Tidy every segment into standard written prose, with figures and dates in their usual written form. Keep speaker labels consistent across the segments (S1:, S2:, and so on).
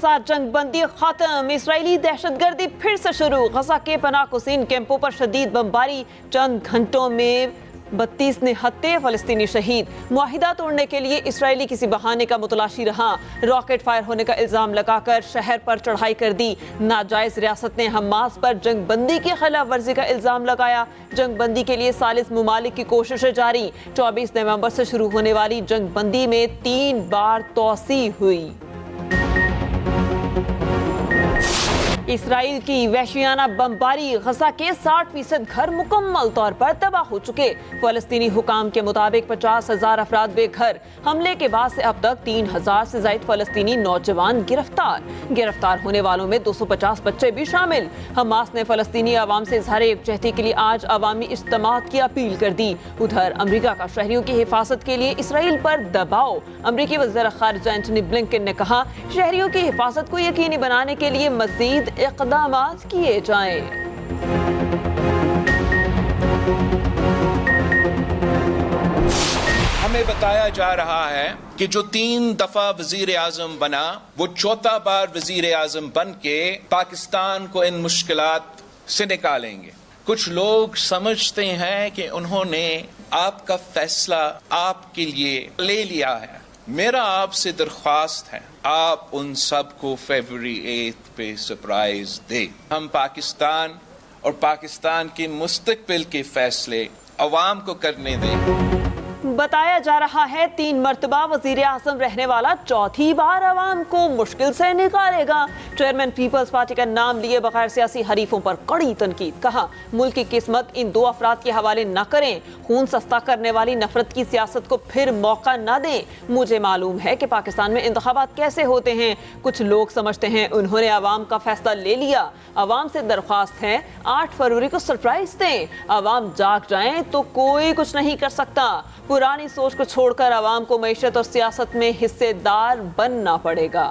S1: गजा जंग बंदी खत्म, इसराइली दहशतगर्दी फिर से शुरू। गजा के पनाह कुसीन कैंपों पर शदीद बमबारी, चंद घंटों में 32 निहत्ते फलस्तीनी शहीद। मुआहिदा तोड़ने के लिए इसराइली किसी बहाने का मुतलाशी रहा, रॉकेट फायर होने का इल्जाम लगाकर शहर पर चढ़ाई कर दी। नाजायज रियासत ने हमास पर जंग बंदी की खिलाफ वर्जी का इल्जाम लगाया। जंग बंदी के लिए सालिस मुमालिक की कोशिशें जारी। 24 नवंबर से शुरू होने वाली जंग बंदी में 3 बार तोसी हुई। इसराइल की वहशियाना बमबारी, गजा के 60% घर मुकम्मल तौर पर तबाह हो चुके। फलस्तीनी हुकाम के मुताबिक 50,000 अफराद बेघर। हमले के बाद से अब तक 3,000 से ज्यादा फलस्तीनी नौजवान गिरफ्तार होने वालों में 250 बच्चे भी शामिल। हमास ने फलस्तीनी आवाम से इजहार यकजहती के लिए आज अवामी इज्तिमात की अपील कर दी। उधर अमरीका का शहरियों की हिफाजत के लिए इसराइल पर दबाव। अमरीकी वज़ीर ख़ारिजा एंटनी ब्लिंकन ने कहा, शहरियों की हिफाजत को यकीनी बनाने के लिए मज़ीद इक़दामात किए जाएं।
S2: हमें बताया जा रहा है कि जो 3 दफा वजीर आजम बना, वो 4था बार वजीर आजम बन के पाकिस्तान को इन मुश्किलात से निकालेंगे। कुछ लोग समझते हैं कि उन्होंने आपका फैसला आपके लिए ले लिया है। मेरा आपसे दरख्वास्त है, आप उन सब को फरवरी 8 पे सरप्राइज दे। हम पाकिस्तान और पाकिस्तान के मुस्तकबिल के फैसले अवाम को करने दें।
S1: बताया जा रहा है 3 मरतबा वजीर आजम रहने वाला 4थी बार अवाम को मुश्किल से निकालेगा। चेयरमैन पीपल्स पार्टी का नाम लिए बगैर सियासी हरीफों पर कड़ी तनकीद। कहा, मुल्क की किस्मत इन 2 अफराद के हवाले न करें। खून सस्ता करने वाली नफरत की सियासत को फिर मौका न दें। मुझे मालूम है कि पाकिस्तान में इंतखाबात कैसे होते हैं। कुछ लोग समझते हैं उन्होंने अवाम का फैसला ले लिया। अवाम से दरख्वास्त है 8 फरवरी को सरप्राइज दें। अवाम जाग जाएं तो कोई कुछ नहीं कर सकता। पुरानी सोच को छोड़कर अवाम को मईशत और सियासत में हिस्सेदार बनना पड़ेगा।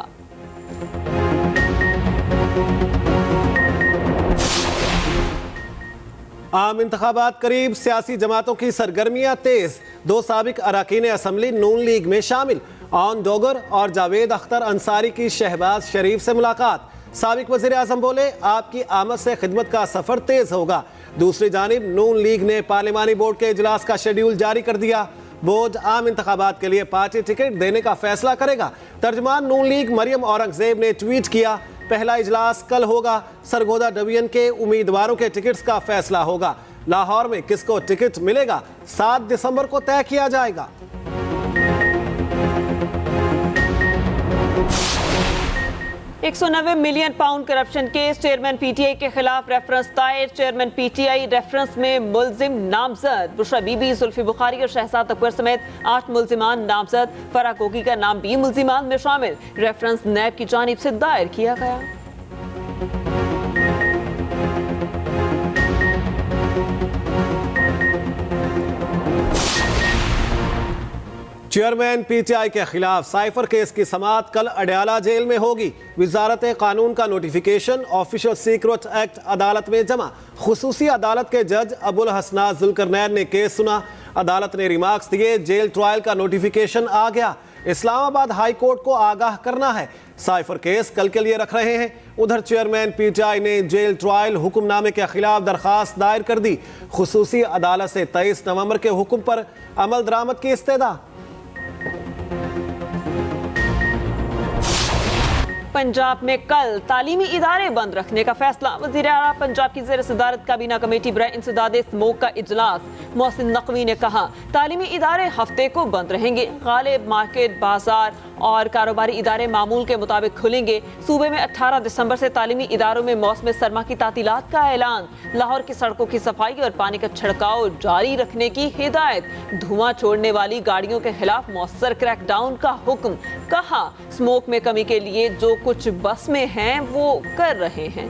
S3: आम इंतखाबात करीब, सियासी जमातों की सरगर्मियां तेज। 2 साबिक अरकान असम्बली नून लीग में शामिल। ऑन डोगर और जावेद अख्तर अंसारी की शहबाज शरीफ से मुलाकात। साबिक वज़ीर आज़म बोले, आपकी आमद से खिदमत का सफर तेज होगा। दूसरी जानिब नून लीग ने पार्लिमानी बोर्ड के इजलास का शेड्यूल जारी कर दिया। बोर्ड आम इंतखाबात के लिए पार्टी टिकट देने का फैसला करेगा। तर्जमान नून लीग मरियम औरंगजेब ने ट्वीट किया, पहला इजलास कल होगा। सरगोदा डिवीजन के उम्मीदवारों के टिकट्स का फैसला होगा। लाहौर में किसको टिकट मिलेगा 7 दिसंबर को तय किया जाएगा।
S1: £190 million corruption case, chairman PTI के खिलाफ रेफरेंस दायर। चेयरमैन पीटीआई रेफरेंस में मुल्जिम नामजद। बुशरा बीबी, जुल्फी बुखारी और शहजाद अकबर समेत 8 मुल्जिमान नामजद। फराह कोकी का नाम भी मुल्जिमान में शामिल। रेफरेंस नैब की जानिब से दायर किया गया।
S3: चेयरमैन पीटीआई के खिलाफ साइफर केस की समाअत कल अडयाला जेल में होगी। वजारत कानून का नोटिफिकेशन ऑफिशियल सीक्रेट एक्ट अदालत में जमा। खुसूसी अदालत के जज अबुल हसनात जुल्करनैन ने केस सुना। अदालत ने रिमार्क्स दिए, जेल ट्रायल का नोटिफिकेशन आ गया। इस्लामाबाद हाई कोर्ट को आगाह करना है। साइफर केस कल के लिए रख रहे हैं। उधर चेयरमैन पीटीआई ने जेल ट्रायल हुक्मनामे के खिलाफ दरखास्त दायर कर दी। खुसूसी अदालत से 23 नवंबर के हुक्म पर अमल दरामद की इस्तेदा।
S1: पंजाब में कल तालीमी इदारे बंद रखने का फैसला। वज़ीर आला पंजाब की ज़ेर सदारत काबीना कमेटी बराए इंसदाद स्मोक का इजलास। मोहसिन नकवी ने कहा, तालीमी इदारे हफ्ते को बंद रहेंगे। गालिब, मार्केट, बाजार और कारोबारी इदारे मामूल के मुताबिक खुलेंगे। सूबे में 18 दिसंबर से तालीमी इदारों में मौसम सरमा की तातीलात का ऐलान। लाहौर की सड़कों की सफाई और पानी का छिड़काव जारी रखने की हिदायत। धुआं छोड़ने वाली गाड़ियों के खिलाफ मौसर क्रैकडाउन का हुक्म। कहा, स्मोक में कमी के लिए जो कुछ बस में हैं वो कर रहे हैं।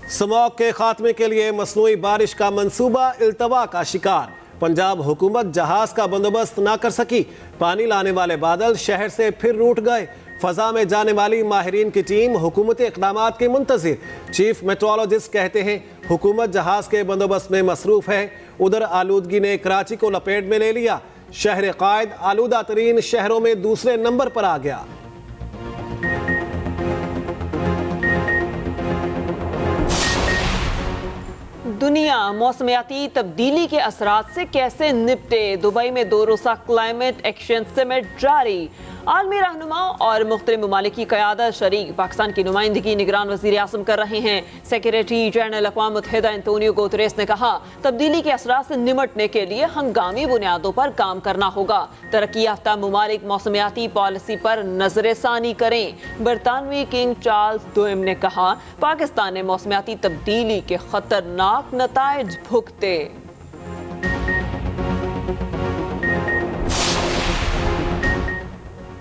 S3: स्मॉग के खात्मे के लिए मसनूई बारिश का मंसूबा इल्तवा का शिकार। पंजाब हुकूमत जहाज का बंदोबस्त ना कर सकी। पानी लाने वाले बादल शहर से फिर रूठ गए। फजा में जाने वाली माहिरीन की टीम हुकूमती इक़दामात के मुंतज़िर। चीफ मेट्रोलॉजिस्ट कहते हैं हुकूमत जहाज के बंदोबस्त में मसरूफ़ है। उधर आलूदगी ने कराची को लपेट में ले लिया। शहर कायद आलूदा तरीन शहरों में दूसरे नंबर पर आ गया।
S1: दुनिया मौसमियाती तब्दीली के असरात से कैसे निपटे? दुबई में 2 रोज़ा क्लाइमेट एक्शन समिट जारी। आलमी रहनुमा और मुख्तलिफ ममालिक की क़यादत शरीक पाकिस्तान की नुमाइंदगी निगरान वज़ीर आज़म कर रहे हैं। सेक्रेटरी जनरल अक़वाम मुत्तहिदा एंटोनियो गुतरेस ने कहा, तब्दीली के असरात से निमटने के लिए हंगामी बुनियादों पर काम करना होगा। तरक्की याफ्ता ममालिक मौसमियाती पॉलिसी पर नजरसानी करें। बरतानवी किंग चार्ल्स II ने कहा, पाकिस्तान ने मौसमियाती तब्दीली के खतरनाक नताइज भुगते।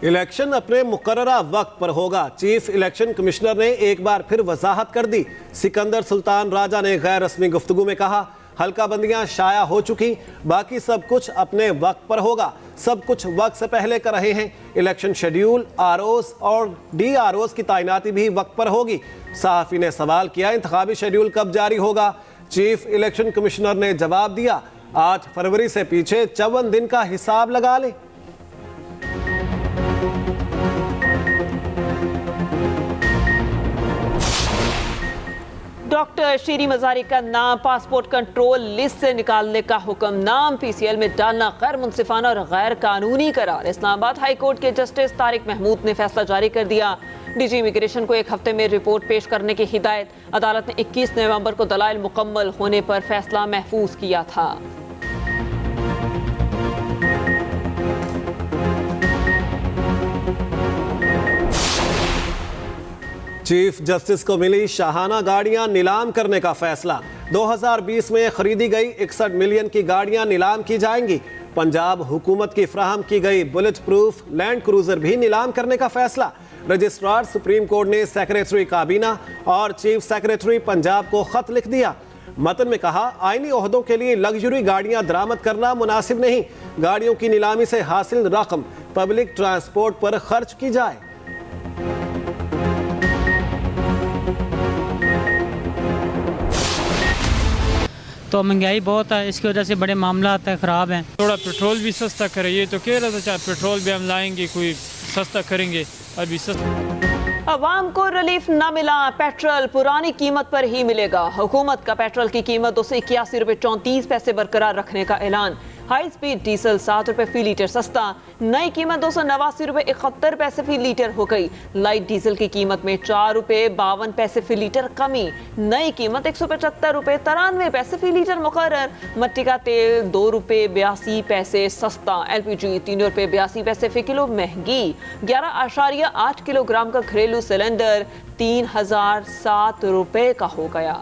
S3: इलेक्शन अपने मुकर्ररा वक्त पर होगा। चीफ इलेक्शन कमिश्नर ने एक बार फिर वजाहत कर दी। सिकंदर सुल्तान राजा ने गैर रस्मी गुफ्तगू में कहा, हल्का बंदियां शाया हो चुकी, बाकी सब कुछ अपने वक्त पर होगा। सब कुछ वक्त से पहले कर रहे हैं। इलेक्शन शेड्यूल, आरओस और DROs की तैनाती भी वक्त पर होगी। सहाफ़ी ने सवाल किया, इंतखाबी शेड्यूल कब जारी होगा? चीफ इलेक्शन कमिश्नर ने जवाब दिया, 8 फरवरी से पीछे 54 दिन का हिसाब लगा ले।
S1: डॉक्टर शीरी मजारी का नाम पासपोर्ट कंट्रोल लिस्ट से निकालने का हुक्म। नाम PCL में डालना गैर मुंसिफाना और गैर कानूनी करार। इस्लामाबाद हाई कोर्ट के जस्टिस तारिक महमूद ने फैसला जारी कर दिया। DG इमिग्रेशन को 1 हफ्ते में रिपोर्ट पेश करने की हिदायत। अदालत ने 21 नवंबर को दलाइल मुकम्मल होने पर फैसला महफूज किया था।
S3: चीफ जस्टिस को मिली शाहाना गाड़ियां नीलाम करने का फैसला। 2020 में खरीदी गई 61 मिलियन की गाड़ियां नीलाम की जाएंगी। पंजाब हुकूमत की फ्राहम की गई बुलेट प्रूफ लैंड क्रूजर भी नीलाम करने का फैसला। रजिस्ट्रार सुप्रीम कोर्ट ने सेक्रेटरी काबीना और चीफ सेक्रेटरी पंजाब को खत लिख दिया। मतन में कहा, आईनी ओहदों के लिए लग्जरी गाड़ियां दरामद करना मुनासिब नहीं। गाड़ियों की नीलामी से हासिल रकम पब्लिक ट्रांसपोर्ट पर खर्च की जाए।
S4: तो महंगाई बहुत है, इसकी वजह से बड़े मामला ख़राब हैं।
S5: थोड़ा पेट्रोल भी सस्ता करे, ये तो कह रहा था चाहे पेट्रोल भी हम लाएंगे, कोई सस्ता करेंगे, अभी सस्ता।
S1: अवाम को रिलीफ न मिला, पेट्रोल पुरानी कीमत पर ही मिलेगा। हुकूमत का पेट्रोल की कीमत 281 रुपये 34 पैसे बरकरार रखने का ऐलान। हाई स्पीड डीजल 7 रुपये फी लीटर सस्ता, नई कीमत 289 रुपये 71 पैसे फी लीटर हो गई। लाइट डीजल की कीमत में 4 रुपये 52 पैसे फी लीटर कमी, नई कीमत 175 रुपये 93 पैसे फी लीटर मुकर्रर। मट्टी का तेल 2 रुपये 82 पैसे सस्ता, LPG 3 रुपये 82 पैसे फी किलो महंगी। 11.8 किलोग्राम का घरेलू सिलेंडर 3007 रुपये का हो गया।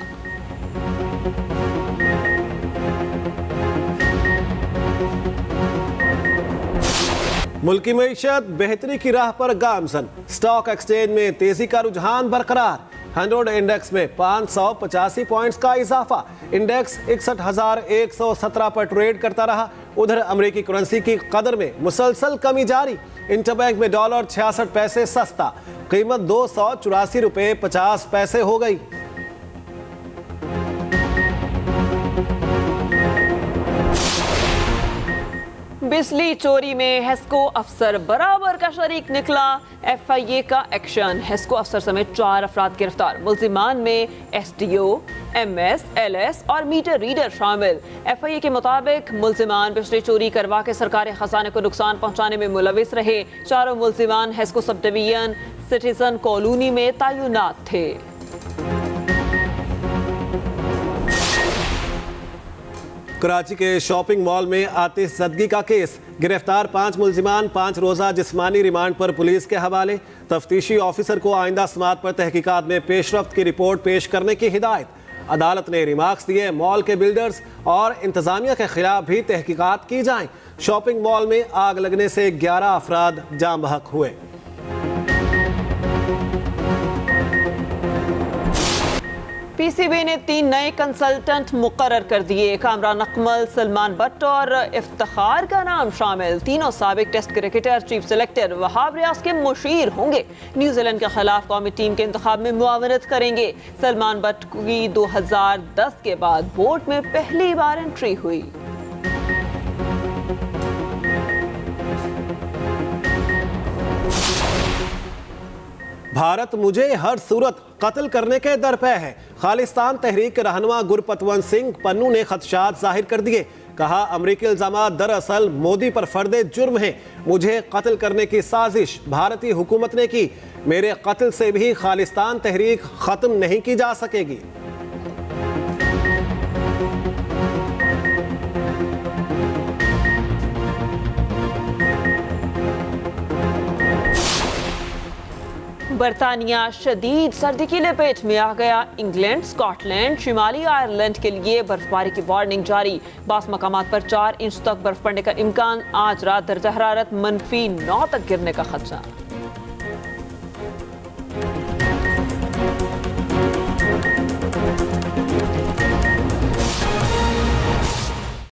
S3: मुल्की मईशत बेहतरी की राह पर गामजन। स्टॉक एक्सचेंज में तेजी का रुझान बरकरार। 100 इंडेक्स में 585 पॉइंट्स का इजाफा। इंडेक्स 61,117 पर ट्रेड करता रहा। उधर अमेरिकी करेंसी की कदर में मुसलसल कमी जारी। इंटरबैंक में डॉलर 66 पैसे सस्ता, कीमत 284 रुपये 50 पैसे हो गई।
S1: बिजली चोरी में हेस्को अफसर बराबर का शरीक निकला। FIA का एक्शन, हेस्को अफसर समेत 4 अफराद गिरफ्तार। मुल्जिमान में SDO, MS, LS और मीटर रीडर शामिल। FIA के मुताबिक मुल्जिमान बिजली चोरी करवा के सरकारी खजाने को नुकसान पहुंचाने में मुलविस रहे। चारों मुल्जिमान HESCO sub division citizen colony में तैनात थे।
S3: कराची के शॉपिंग मॉल में आतिशज़दगी का केस। गिरफ्तार 5 मुल्जिमान 5 रोज़ा जिस्मानी रिमांड पर पुलिस के हवाले। तफ्तीशी ऑफिसर को आइंदा समात पर तहकीकात में पेशरफ्त की रिपोर्ट पेश करने की हिदायत। अदालत ने रिमार्क्स दिए, मॉल के बिल्डर्स और इंतजामिया के खिलाफ भी तहकीकात की जाएं। शॉपिंग मॉल में आग लगने से 11 अफराद जाम बहक हुए।
S1: पीसीबी ने 3 नए कंसल्टेंट मुकर्रर कर दिए। कामरान अकमल, सलमान भट्ट और इफ्तिखार का नाम शामिल। तीनों साबिक test cricketer chief selector Wahab Riaz के मुशीर होंगे। न्यूजीलैंड के खिलाफ कौमी टीम के इंतखाब में मुआवनत करेंगे। सलमान भट्ट की 2010 के बाद बोर्ड में पहली बार एंट्री हुई।
S3: भारत मुझे हर सूरत कत्ल करने के दर पे है। खालिस्तान तहरीक के रहनुमा गुरपतवंत सिंह पन्नू ने खदशात जाहिर कर दिए। कहा, अमरीकी इल्जामात दरअसल मोदी पर फर्दे जुर्म है। मुझे कत्ल करने की साजिश भारतीय हुकूमत ने की। मेरे कत्ल से भी खालिस्तान तहरीक खत्म नहीं की जा सकेगी।
S1: बरतानिया शदीद सर्दी की लपेट में आ गया। इंग्लैंड, स्कॉटलैंड, शिमाली आयरलैंड के लिए बर्फबारी की वार्निंग जारी। बास मकामात पर 4 इंच तक बर्फ पड़ने का इम्कान। आज रात दर्जा हरारत -9 तक गिरने का खदशा।